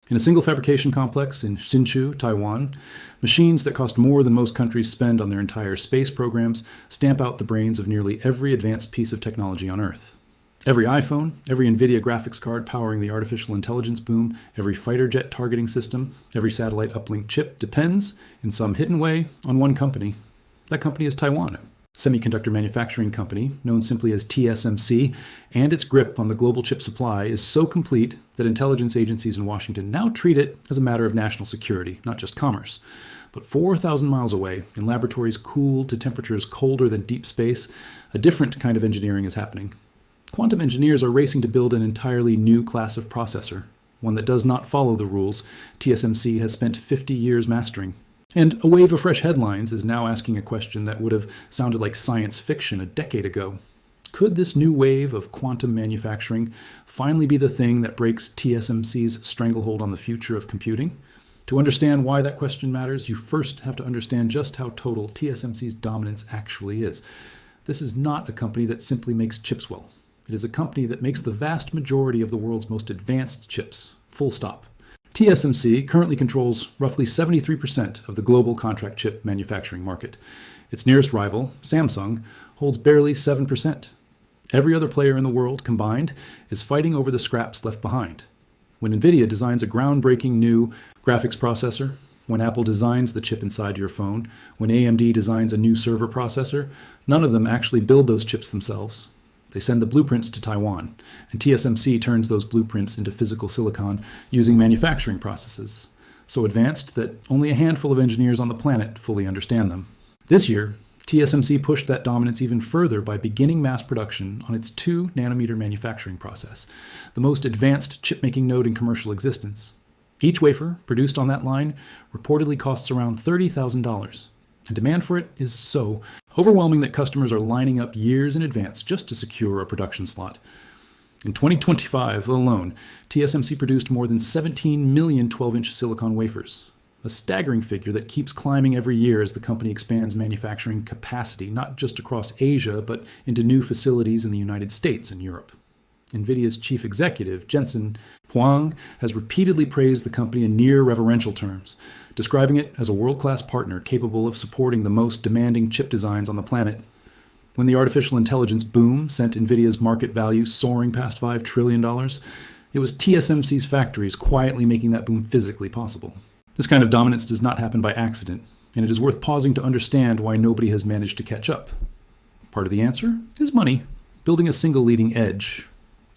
In a single fabrication complex in Hsinchu, Taiwan, machines that cost more than most countries spend on their entire space programs stamp out the brains of nearly every advanced piece of technology on Earth. Every iPhone, every NVIDIA graphics card powering the artificial intelligence boom, every fighter jet targeting system, every satellite uplink chip depends, in some hidden way, on one company. That company is Taiwan. Semiconductor manufacturing company, known simply as TSMC, and its grip on the global chip supply is so complete that intelligence agencies in Washington now treat it as a matter of national security, not just commerce. But 4,000 miles away, in laboratories cooled to temperatures colder than deep space, a different kind of engineering is happening. Quantum engineers are racing to build an entirely new class of processor, one that does not follow the rules TSMC has spent 50 years mastering. And a wave of fresh headlines is now asking a question that would have sounded like science fiction a decade ago. Could this new wave of quantum manufacturing finally be the thing that breaks TSMC's stranglehold on the future of computing? To understand why that question matters, you first have to understand just how total TSMC's dominance actually is. This is not a company that simply makes chips well. It is a company that makes the vast majority of the world's most advanced chips, full stop. TSMC currently controls roughly 73% of the global contract chip manufacturing market. Its nearest rival, Samsung, holds barely 7%. Every other player in the world combined is fighting over the scraps left behind. When NVIDIA designs a groundbreaking new graphics processor, when Apple designs the chip inside your phone, when AMD designs a new server processor, none of them actually build those chips themselves. They send the blueprints to Taiwan, and TSMC turns those blueprints into physical silicon using manufacturing processes, so advanced that only a handful of engineers on the planet fully understand them. This year, TSMC pushed that dominance even further by beginning mass production on its 2-nanometer manufacturing process, the most advanced chip-making node in commercial existence. Each wafer produced on that line reportedly costs around $30,000. And demand for it is so overwhelming that customers are lining up years in advance just to secure a production slot. In 2025 alone, TSMC produced more than 17 million 12-inch silicon wafers, a staggering figure that keeps climbing every year as the company expands manufacturing capacity, not just across Asia, but into new facilities in the United States and Europe. NVIDIA's chief executive, Jensen Huang, has repeatedly praised the company in near reverential terms, describing it as a world-class partner capable of supporting the most demanding chip designs on the planet. When the artificial intelligence boom sent NVIDIA's market value soaring past $5 trillion, it was TSMC's factories quietly making that boom physically possible. This kind of dominance does not happen by accident, and it is worth pausing to understand why nobody has managed to catch up. Part of the answer is money. Building a single leading edge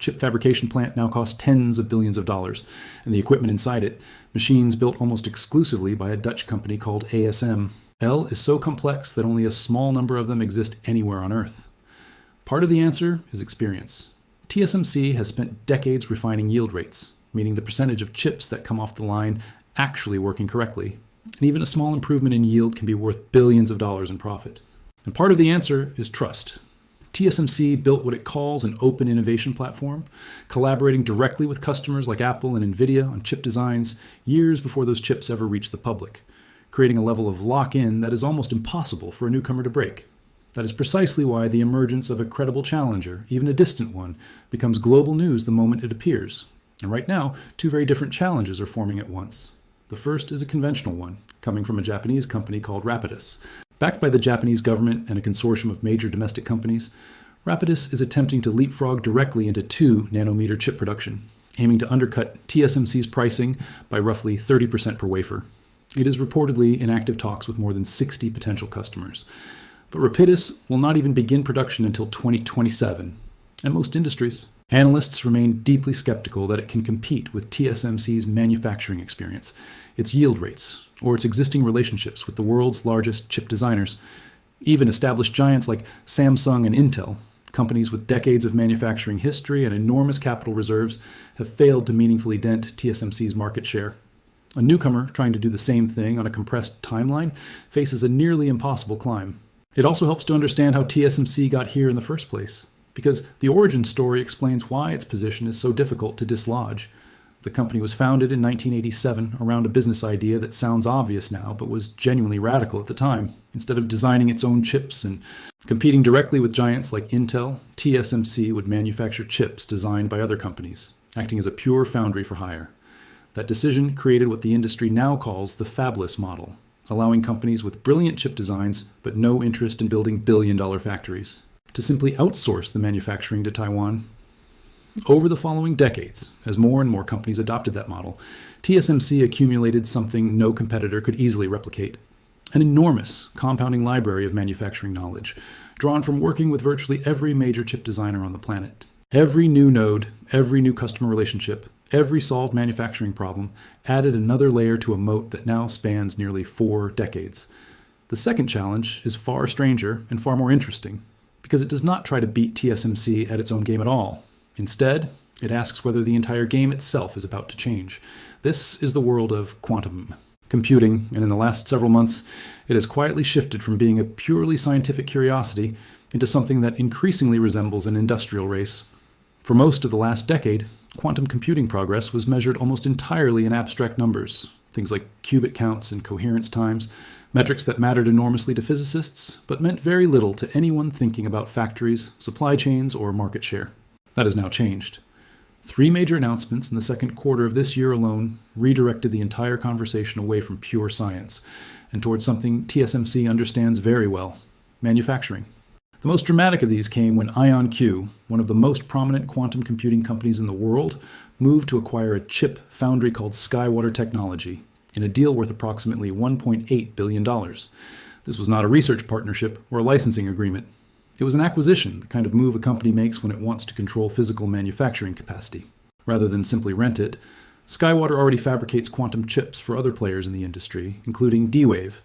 chip fabrication plant now costs tens of billions of dollars, and the equipment inside it, machines built almost exclusively by a Dutch company called ASM. is so complex that only a small number of them exist anywhere on Earth. Part of the answer is experience. TSMC has spent decades refining yield rates, meaning the percentage of chips that come off the line actually working correctly. And even a small improvement in yield can be worth billions of dollars in profit. And part of the answer is trust. TSMC built what it calls an open innovation platform, collaborating directly with customers like Apple and NVIDIA on chip designs years before those chips ever reach the public, creating a level of lock-in that is almost impossible for a newcomer to break. That is precisely why the emergence of a credible challenger, even a distant one, becomes global news the moment it appears. And right now, two very different challenges are forming at once. The first is a conventional one, coming from a Japanese company called Rapidus. Backed by the Japanese government and a consortium of major domestic companies, Rapidus is attempting to leapfrog directly into 2-nanometer chip production, aiming to undercut TSMC's pricing by roughly 30% per wafer. It is reportedly in active talks with more than 60 potential customers. But Rapidus will not even begin production until 2027, and most industries. Analysts remain deeply skeptical that it can compete with TSMC's manufacturing experience, its yield rates, or its existing relationships with the world's largest chip designers. Even established giants like Samsung and Intel, companies with decades of manufacturing history and enormous capital reserves, have failed to meaningfully dent TSMC's market share. A newcomer trying to do the same thing on a compressed timeline faces a nearly impossible climb. It also helps to understand how TSMC got here in the first place, because the origin story explains why its position is so difficult to dislodge. The company was founded in 1987 around a business idea that sounds obvious now, but was genuinely radical at the time. Instead of designing its own chips and competing directly with giants like Intel, TSMC would manufacture chips designed by other companies, acting as a pure foundry for hire. That decision created what the industry now calls the fabless model, allowing companies with brilliant chip designs but no interest in building billion-dollar factories to simply outsource the manufacturing to Taiwan. Over the following decades, as more and more companies adopted that model, TSMC accumulated something no competitor could easily replicate: an enormous compounding library of manufacturing knowledge, drawn from working with virtually every major chip designer on the planet. Every new node, every new customer relationship, every solved manufacturing problem added another layer to a moat that now spans nearly 4 decades. The second challenge is far stranger and far more interesting, because it does not try to beat TSMC at its own game at all. Instead, it asks whether the entire game itself is about to change. This is the world of quantum computing, and in the last several months, it has quietly shifted from being a purely scientific curiosity into something that increasingly resembles an industrial race. For most of the last decade, quantum computing progress was measured almost entirely in abstract numbers, things like qubit counts and coherence times, metrics that mattered enormously to physicists, but meant very little to anyone thinking about factories, supply chains, or market share. That has now changed. 3 major announcements in the second quarter of this year alone redirected the entire conversation away from pure science and towards something TSMC understands very well: manufacturing. The most dramatic of these came when IonQ, one of the most prominent quantum computing companies in the world, moved to acquire a chip foundry called Skywater Technology in a deal worth approximately $1.8 billion. This was not a research partnership or a licensing agreement. It was an acquisition, the kind of move a company makes when it wants to control physical manufacturing capacity. Rather than simply rent it, Skywater already fabricates quantum chips for other players in the industry, including D-Wave,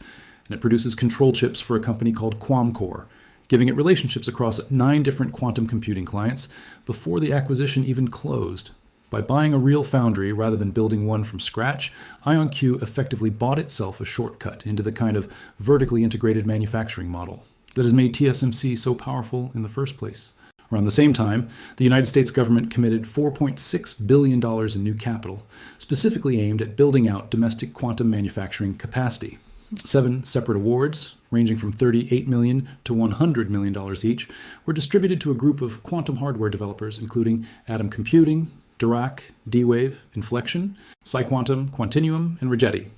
and it produces control chips for a company called Qualcomm, giving it relationships across 9 different quantum computing clients before the acquisition even closed. By buying a real foundry rather than building one from scratch, IonQ effectively bought itself a shortcut into the kind of vertically integrated manufacturing model that has made TSMC so powerful in the first place. Around the same time, the United States government committed $4.6 billion in new capital, specifically aimed at building out domestic quantum manufacturing capacity. 7 separate awards, ranging from $38 million to $100 million each, were distributed to a group of quantum hardware developers, including Atom Computing, Dirac, D-Wave, Inflection, PsiQuantum, Quantinuum, and Rigetti.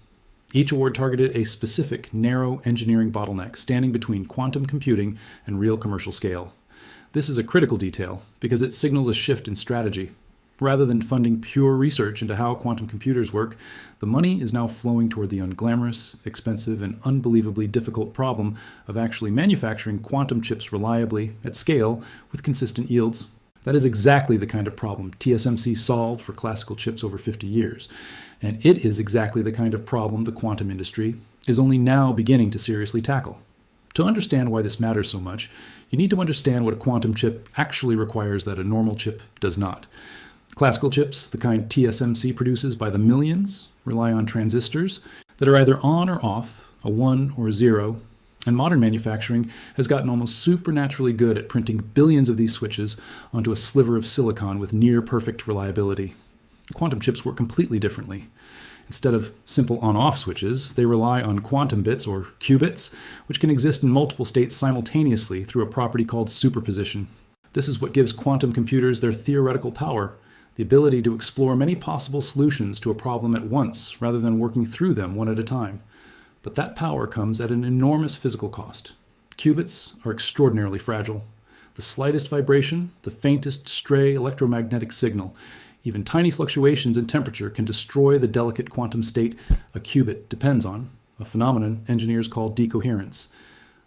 Each award targeted a specific, narrow engineering bottleneck standing between quantum computing and real commercial scale. This is a critical detail because it signals a shift in strategy. Rather than funding pure research into how quantum computers work, the money is now flowing toward the unglamorous, expensive, and unbelievably difficult problem of actually manufacturing quantum chips reliably, at scale, with consistent yields. That is exactly the kind of problem TSMC solved for classical chips over 50 years. And it is exactly the kind of problem the quantum industry is only now beginning to seriously tackle. To understand why this matters so much, you need to understand what a quantum chip actually requires that a normal chip does not. Classical chips, the kind TSMC produces by the millions, rely on transistors that are either on or off, a 1 or a 0, and modern manufacturing has gotten almost supernaturally good at printing billions of these switches onto a sliver of silicon with near-perfect reliability. Quantum chips work completely differently. Instead of simple on-off switches, they rely on quantum bits, or qubits, which can exist in multiple states simultaneously through a property called superposition. This is what gives quantum computers their theoretical power, the ability to explore many possible solutions to a problem at once rather than working through them one at a time. But that power comes at an enormous physical cost. Qubits are extraordinarily fragile. The slightest vibration, the faintest stray electromagnetic signal, even tiny fluctuations in temperature can destroy the delicate quantum state a qubit depends on, a phenomenon engineers call decoherence.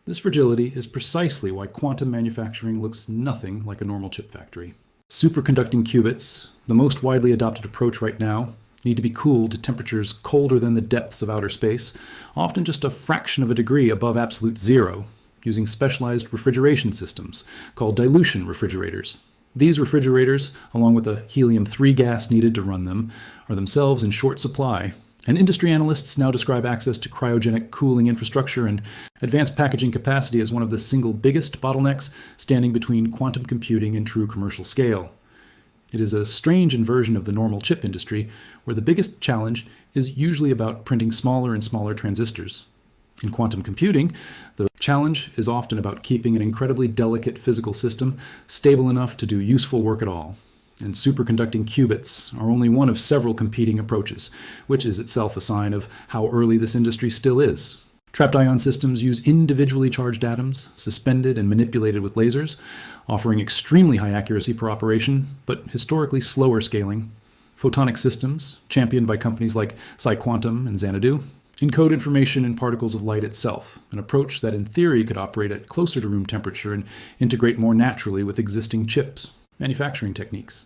This fragility is precisely why quantum manufacturing looks nothing like a normal chip factory. Superconducting qubits, the most widely adopted approach right now, need to be cooled to temperatures colder than the depths of outer space, often just a fraction of a degree above absolute zero, using specialized refrigeration systems called dilution refrigerators. These refrigerators, along with the helium-3 gas needed to run them, are themselves in short supply, and industry analysts now describe access to cryogenic cooling infrastructure and advanced packaging capacity as one of the single biggest bottlenecks standing between quantum computing and true commercial scale. It is a strange inversion of the normal chip industry, where the biggest challenge is usually about printing smaller and smaller transistors. In quantum computing, the challenge is often about keeping an incredibly delicate physical system stable enough to do useful work at all. And superconducting qubits are only one of several competing approaches, which is itself a sign of how early this industry still is. Trapped ion systems use individually charged atoms, suspended and manipulated with lasers, offering extremely high accuracy per operation, but historically slower scaling. Photonic systems, championed by companies like PsiQuantum and Xanadu, encode information in particles of light itself, an approach that in theory could operate at closer to room temperature and integrate more naturally with existing chips, manufacturing techniques.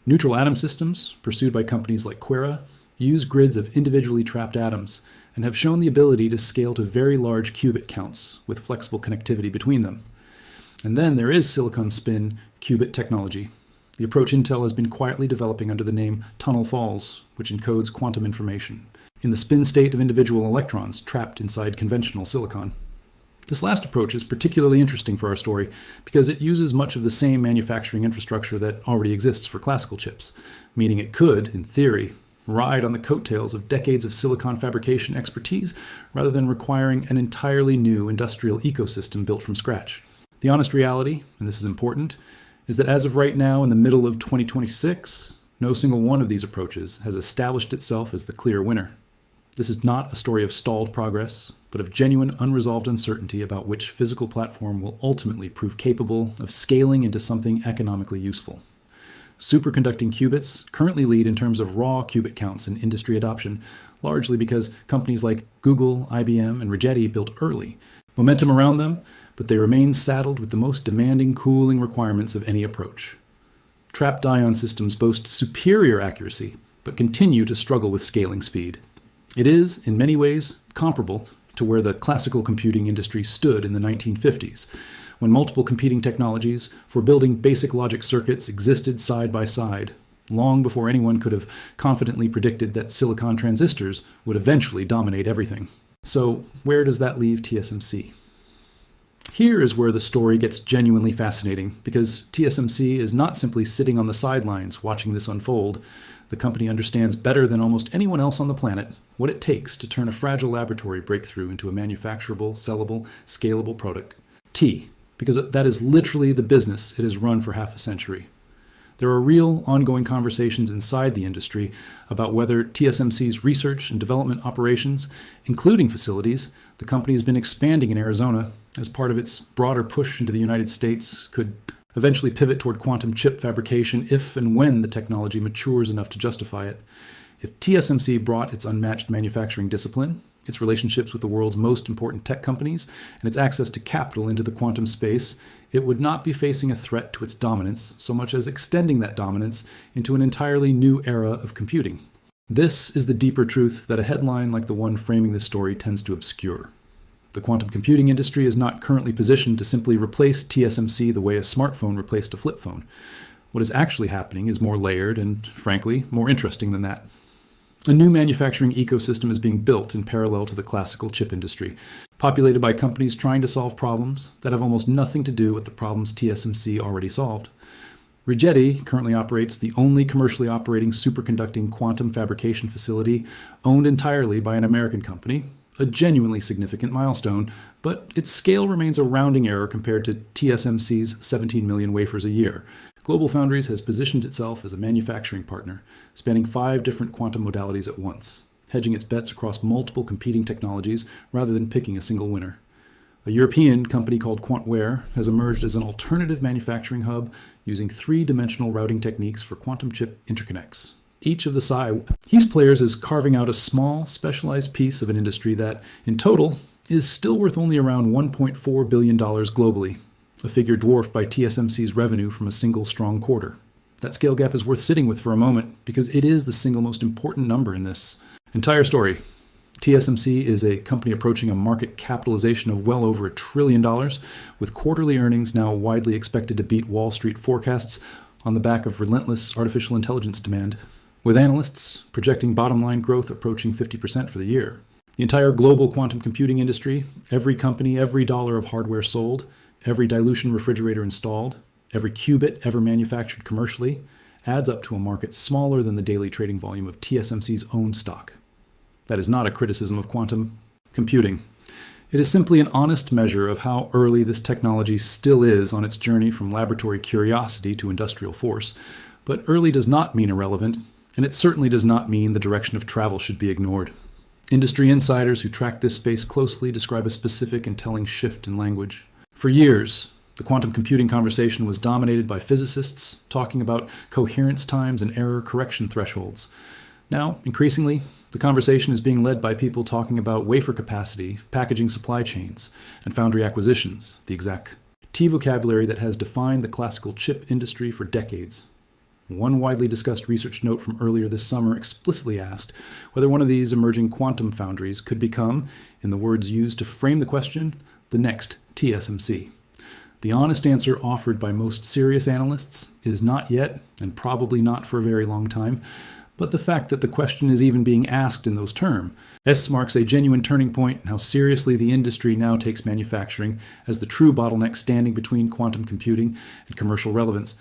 Neutral atom systems, pursued by companies like Quera, use grids of individually trapped atoms and have shown the ability to scale to very large qubit counts with flexible connectivity between them. And then there is silicon spin qubit technology, the approach Intel has been quietly developing under the name Tunnel Falls, which encodes quantum information in the spin state of individual electrons trapped inside conventional silicon. This last approach is particularly interesting for our story because it uses much of the same manufacturing infrastructure that already exists for classical chips, meaning it could, in theory, ride on the coattails of decades of silicon fabrication expertise rather than requiring an entirely new industrial ecosystem built from scratch. The honest reality, and this is important, is that as of right now in the middle of 2026, no single one of these approaches has established itself as the clear winner. This is not a story of stalled progress, but of genuine unresolved uncertainty about which physical platform will ultimately prove capable of scaling into something economically useful. Superconducting qubits currently lead in terms of raw qubit counts and industry adoption, largely because companies like Google, IBM, and Rigetti built early. Momentum around them, but they remain saddled with the most demanding cooling requirements of any approach. Trapped ion systems boast superior accuracy, but continue to struggle with scaling speed. It is, in many ways, comparable to where the classical computing industry stood in the 1950s, when multiple competing technologies for building basic logic circuits existed side by side, long before anyone could have confidently predicted that silicon transistors would eventually dominate everything. So, where does that leave TSMC? Here is where the story gets genuinely fascinating, because TSMC is not simply sitting on the sidelines watching this unfold. The company understands better than almost anyone else on the planet what it takes to turn a fragile laboratory breakthrough into a manufacturable, sellable, scalable product. Because that is literally the business it has run for half a century. There are real, ongoing conversations inside the industry about whether TSMC's research and development operations, including facilities the company has been expanding in Arizona as part of its broader push into the United States, could eventually pivot toward quantum chip fabrication if and when the technology matures enough to justify it. If TSMC brought its unmatched manufacturing discipline, its relationships with the world's most important tech companies, and its access to capital into the quantum space, it would not be facing a threat to its dominance so much as extending that dominance into an entirely new era of computing. This is the deeper truth that a headline like the one framing this story tends to obscure. The quantum computing industry is not currently positioned to simply replace TSMC the way a smartphone replaced a flip phone. What is actually happening is more layered and, frankly, more interesting than that. A new manufacturing ecosystem is being built in parallel to the classical chip industry, populated by companies trying to solve problems that have almost nothing to do with the problems TSMC already solved. Rigetti currently operates the only commercially operating superconducting quantum fabrication facility owned entirely by an American company, a genuinely significant milestone, but its scale remains a rounding error compared to TSMC's 17 million wafers a year. GlobalFoundries has positioned itself as a manufacturing partner, spanning 5 different quantum modalities at once, hedging its bets across multiple competing technologies rather than picking a single winner. A European company called QuantWare has emerged as an alternative manufacturing hub using 3-dimensional routing techniques for quantum chip interconnects. Each of these players is carving out a small, specialized piece of an industry that, in total, is still worth only around $1.4 billion globally, a figure dwarfed by TSMC's revenue from a single strong quarter. That scale gap is worth sitting with for a moment because it is the single most important number in this entire story. TSMC is a company approaching a market capitalization of well over $1 trillion, with quarterly earnings now widely expected to beat Wall Street forecasts on the back of relentless artificial intelligence demand, with analysts projecting bottom-line growth approaching 50% for the year. The entire global quantum computing industry, every company, every dollar of hardware sold, every dilution refrigerator installed, every qubit ever manufactured commercially, adds up to a market smaller than the daily trading volume of TSMC's own stock. That is not a criticism of quantum computing. It is simply an honest measure of how early this technology still is on its journey from laboratory curiosity to industrial force, But early does not mean irrelevant, and it certainly does not mean the direction of travel should be ignored. Industry insiders who track this space closely describe a specific and telling shift in language. For years, the quantum computing conversation was dominated by physicists talking about coherence times and error correction thresholds. Now, increasingly, the conversation is being led by people talking about wafer capacity, packaging supply chains, and foundry acquisitions, the exact T vocabulary that has defined the classical chip industry for decades. One widely discussed research note from earlier this summer explicitly asked whether one of these emerging quantum foundries could become, in the words used to frame the question, the next TSMC. The honest answer offered by most serious analysts is not yet, and probably not for a very long time, but the fact that the question is even being asked in those terms. This marks a genuine turning point in how seriously the industry now takes manufacturing as the true bottleneck standing between quantum computing and commercial relevance.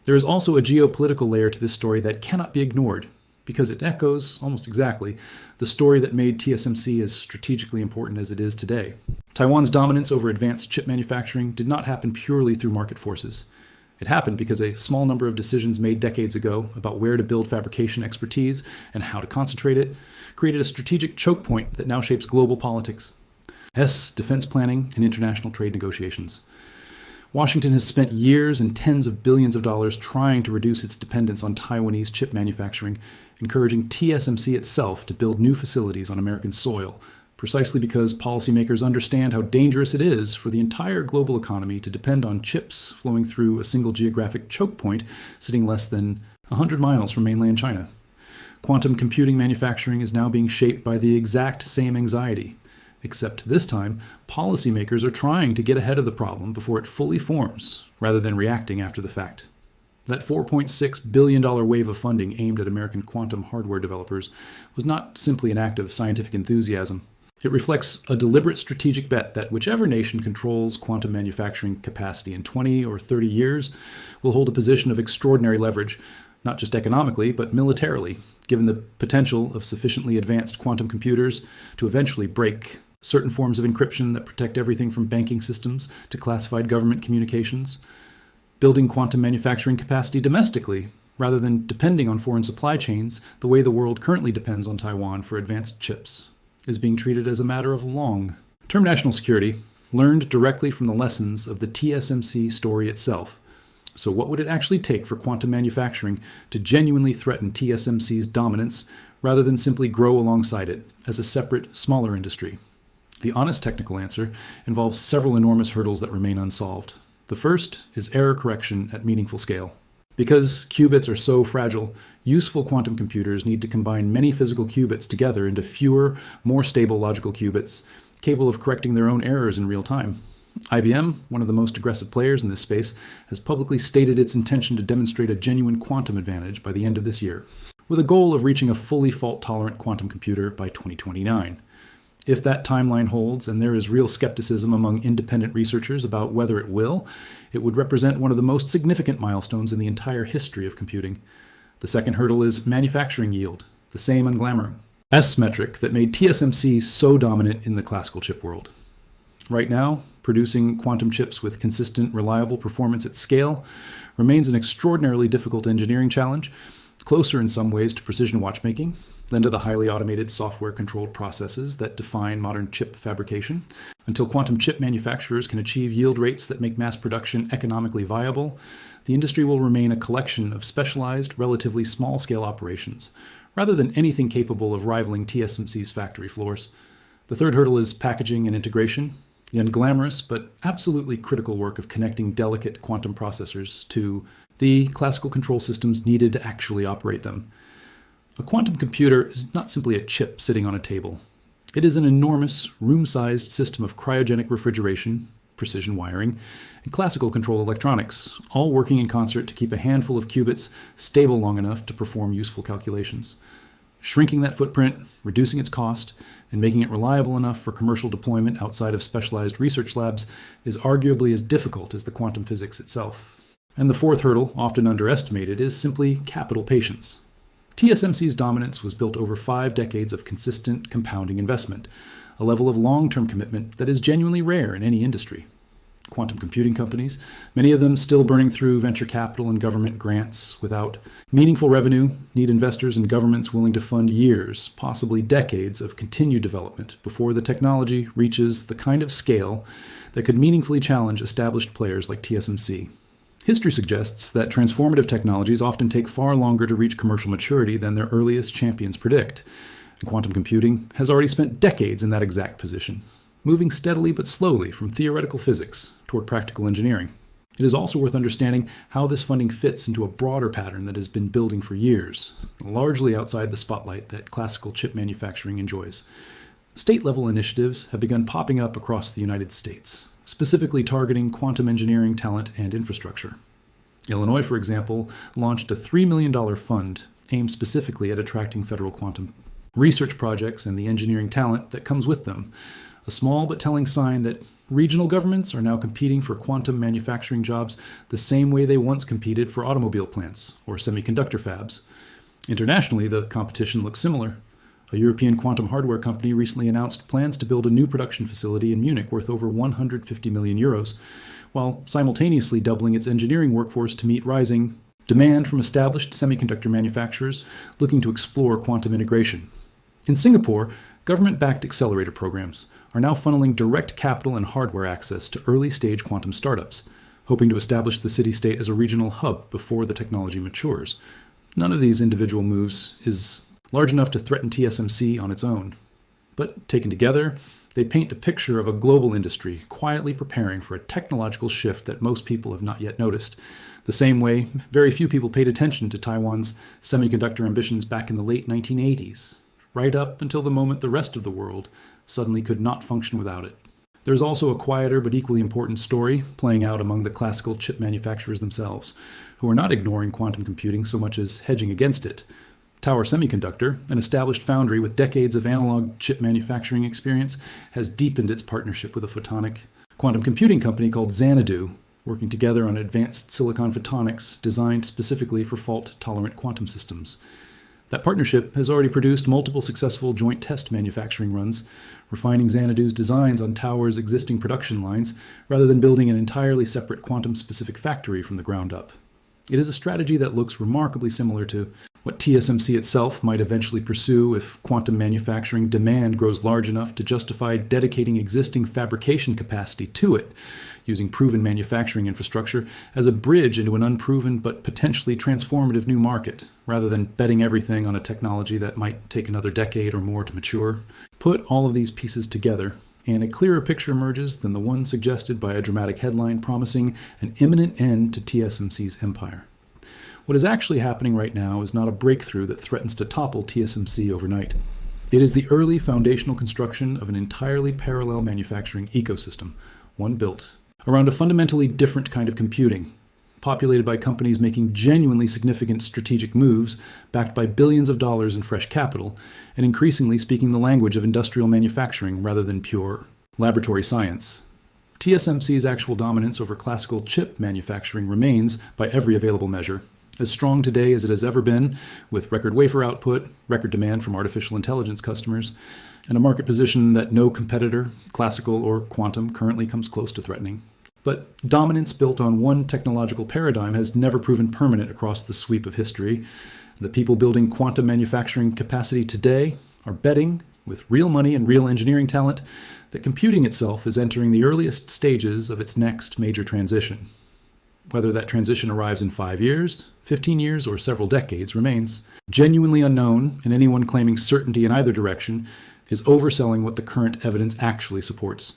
There is also a geopolitical layer to this story that cannot be ignored, because it echoes, almost exactly, the story that made TSMC as strategically important as it is today. Taiwan's dominance over advanced chip manufacturing did not happen purely through market forces. It happened because a small number of decisions made decades ago about where to build fabrication expertise and how to concentrate it created a strategic choke point that now shapes global politics, defense planning, and international trade negotiations. Washington has spent years and tens of billions of dollars trying to reduce its dependence on Taiwanese chip manufacturing, encouraging TSMC itself to build new facilities on American soil, precisely because policymakers understand how dangerous it is for the entire global economy to depend on chips flowing through a single geographic choke point sitting less than 100 miles from mainland China. Quantum computing manufacturing is now being shaped by the exact same anxiety, except this time, policymakers are trying to get ahead of the problem before it fully forms, rather than reacting after the fact. That $4.6 billion wave of funding aimed at American quantum hardware developers was not simply an act of scientific enthusiasm. It reflects a deliberate strategic bet that whichever nation controls quantum manufacturing capacity in 20 or 30 years will hold a position of extraordinary leverage, not just economically, but militarily, given the potential of sufficiently advanced quantum computers to eventually break certain forms of encryption that protect everything from banking systems to classified government communications, building quantum manufacturing capacity domestically, rather than depending on foreign supply chains the way the world currently depends on Taiwan for advanced chips, is being treated as a matter of long-term national security, learned directly from the lessons of the TSMC story itself. So what would it actually take for quantum manufacturing to genuinely threaten TSMC's dominance rather than simply grow alongside it as a separate, smaller industry? The honest technical answer involves several enormous hurdles that remain unsolved. The first is error correction at meaningful scale. Because qubits are so fragile, useful quantum computers need to combine many physical qubits together into fewer, more stable logical qubits, capable of correcting their own errors in real time. IBM, one of the most aggressive players in this space, has publicly stated its intention to demonstrate a genuine quantum advantage by the end of this year, with a goal of reaching a fully fault-tolerant quantum computer by 2029. If that timeline holds, and there is real skepticism among independent researchers about whether it will, it would represent one of the most significant milestones in the entire history of computing. The second hurdle is manufacturing yield, the same unglamour metric that made TSMC so dominant in the classical chip world. Right now, producing quantum chips with consistent, reliable performance at scale remains an extraordinarily difficult engineering challenge, closer in some ways to precision watchmaking than to the highly automated software-controlled processes that define modern chip fabrication. Until quantum chip manufacturers can achieve yield rates that make mass production economically viable, the industry will remain a collection of specialized, relatively small-scale operations, rather than anything capable of rivaling TSMC's factory floors. The third hurdle is packaging and integration, the unglamorous but absolutely critical work of connecting delicate quantum processors to the classical control systems needed to actually operate them. A quantum computer is not simply a chip sitting on a table. It is an enormous, room-sized system of cryogenic refrigeration, precision wiring, and classical control electronics, all working in concert to keep a handful of qubits stable long enough to perform useful calculations. Shrinking that footprint, reducing its cost, and making it reliable enough for commercial deployment outside of specialized research labs is arguably as difficult as the quantum physics itself. And the fourth hurdle, often underestimated, is simply capital patience. TSMC's dominance was built over 5 decades of consistent compounding investment, a level of long-term commitment that is genuinely rare in any industry. quantum computing companies, many of them still burning through venture capital and government grants without meaningful revenue, need investors and governments willing to fund years, possibly decades of continued development before the technology reaches the kind of scale that could meaningfully challenge established players like TSMC. History suggests that transformative technologies often take far longer to reach commercial maturity than their earliest champions predict. And quantum computing has already spent decades in that exact position, moving steadily but slowly from theoretical physics toward practical engineering. It is also worth understanding how this funding fits into a broader pattern that has been building for years, largely outside the spotlight that classical chip manufacturing enjoys. State-level initiatives have begun popping up across the United States, specifically targeting quantum engineering talent and infrastructure. Illinois, for example, launched a $3 million fund aimed specifically at attracting federal quantum research projects and the engineering talent that comes with them, a small but telling sign that regional governments are now competing for quantum manufacturing jobs the same way they once competed for automobile plants or semiconductor fabs. Internationally, the competition looks similar. A European quantum hardware company recently announced plans to build a new production facility in Munich worth over 150 million euros, while simultaneously doubling its engineering workforce to meet rising demand from established semiconductor manufacturers looking to explore quantum integration. In Singapore, government-backed accelerator programs are now funneling direct capital and hardware access to early-stage quantum startups, hoping to establish the city-state as a regional hub before the technology matures. None of these individual moves is large enough to threaten TSMC on its own. But taken together, they paint a picture of a global industry quietly preparing for a technological shift that most people have not yet noticed, the same way very few people paid attention to Taiwan's semiconductor ambitions back in the late 1980s, right up until the moment the rest of the world suddenly could not function without it. There's also a quieter but equally important story playing out among the classical chip manufacturers themselves, who are not ignoring quantum computing so much as hedging against it. Tower Semiconductor, an established foundry with decades of analog chip manufacturing experience, has deepened its partnership with a photonic quantum computing company called Xanadu, working together on advanced silicon photonics designed specifically for fault-tolerant quantum systems. That partnership has already produced multiple successful joint test manufacturing runs, refining Xanadu's designs on Tower's existing production lines rather than building an entirely separate quantum-specific factory from the ground up. It is a strategy that looks remarkably similar to what TSMC itself might eventually pursue if quantum manufacturing demand grows large enough to justify dedicating existing fabrication capacity to it, using proven manufacturing infrastructure as a bridge into an unproven but potentially transformative new market, rather than betting everything on a technology that might take another decade or more to mature. Put all of these pieces together, and a clearer picture emerges than the one suggested by a dramatic headline promising an imminent end to TSMC's empire. What is actually happening right now is not a breakthrough that threatens to topple TSMC overnight. It is the early foundational construction of an entirely parallel manufacturing ecosystem, one built around a fundamentally different kind of computing, populated by companies making genuinely significant strategic moves backed by billions of dollars in fresh capital, and increasingly speaking the language of industrial manufacturing rather than pure laboratory science. TSMC's actual dominance over classical chip manufacturing remains, by every available measure, as strong today as it has ever been, with record wafer output, record demand from artificial intelligence customers, and a market position that no competitor, classical or quantum, currently comes close to threatening. But dominance built on one technological paradigm has never proven permanent across the sweep of history. The people building quantum manufacturing capacity today are betting, with real money and real engineering talent, that computing itself is entering the earliest stages of its next major transition. Whether that transition arrives in 5 years, 15 years, or several decades remains genuinely unknown, and anyone claiming certainty in either direction is overselling what the current evidence actually supports.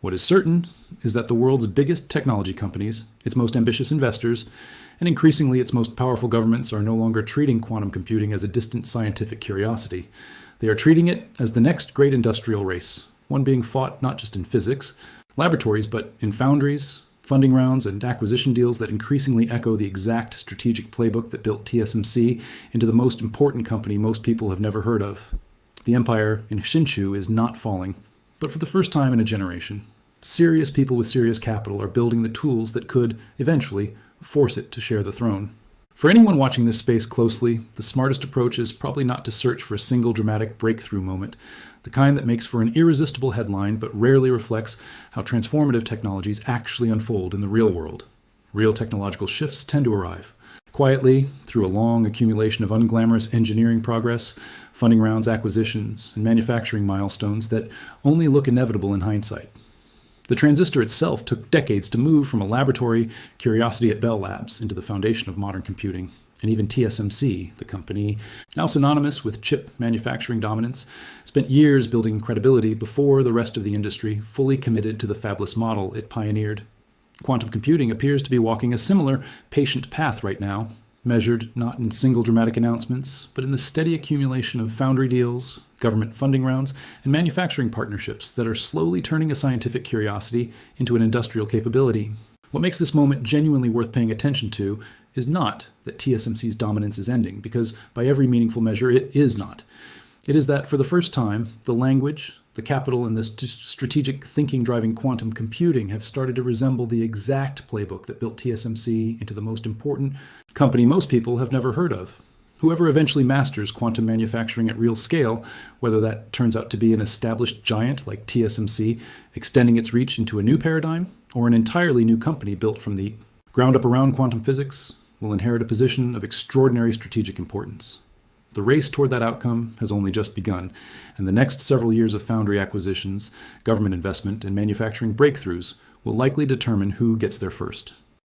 What is certain is that the world's biggest technology companies, its most ambitious investors, and increasingly its most powerful governments are no longer treating quantum computing as a distant scientific curiosity. They are treating it as the next great industrial race, one being fought not just in physics, laboratories, but in foundries, funding rounds, and acquisition deals that increasingly echo the exact strategic playbook that built TSMC into the most important company most people have never heard of. The empire in Hsinchu is not falling, but for the first time in a generation, serious people with serious capital are building the tools that could, eventually, force it to share the throne. For anyone watching this space closely, the smartest approach is probably not to search for a single dramatic breakthrough moment, the kind that makes for an irresistible headline but rarely reflects how transformative technologies actually unfold in the real world. Real technological shifts tend to arrive quietly through a long accumulation of unglamorous engineering progress, funding rounds, acquisitions, and manufacturing milestones that only look inevitable in hindsight. The transistor itself took decades to move from a laboratory curiosity at Bell Labs into the foundation of modern computing. And even TSMC, the company now synonymous with chip manufacturing dominance, spent years building credibility before the rest of the industry fully committed to the fabless model it pioneered. Quantum computing appears to be walking a similar patient path right now, measured not in single dramatic announcements, but in the steady accumulation of foundry deals, government funding rounds, and manufacturing partnerships that are slowly turning a scientific curiosity into an industrial capability. What makes this moment genuinely worth paying attention to is not that TSMC's dominance is ending, because by every meaningful measure it is not. It is that for the first time, the language, the capital, and the strategic thinking driving quantum computing have started to resemble the exact playbook that built TSMC into the most important company most people have never heard of. Whoever eventually masters quantum manufacturing at real scale, whether that turns out to be an established giant like TSMC, extending its reach into a new paradigm, or an entirely new company built from the ground up around quantum physics, will inherit a position of extraordinary strategic importance. The race toward that outcome has only just begun, and the next several years of foundry acquisitions, government investment, and manufacturing breakthroughs will likely determine who gets there first.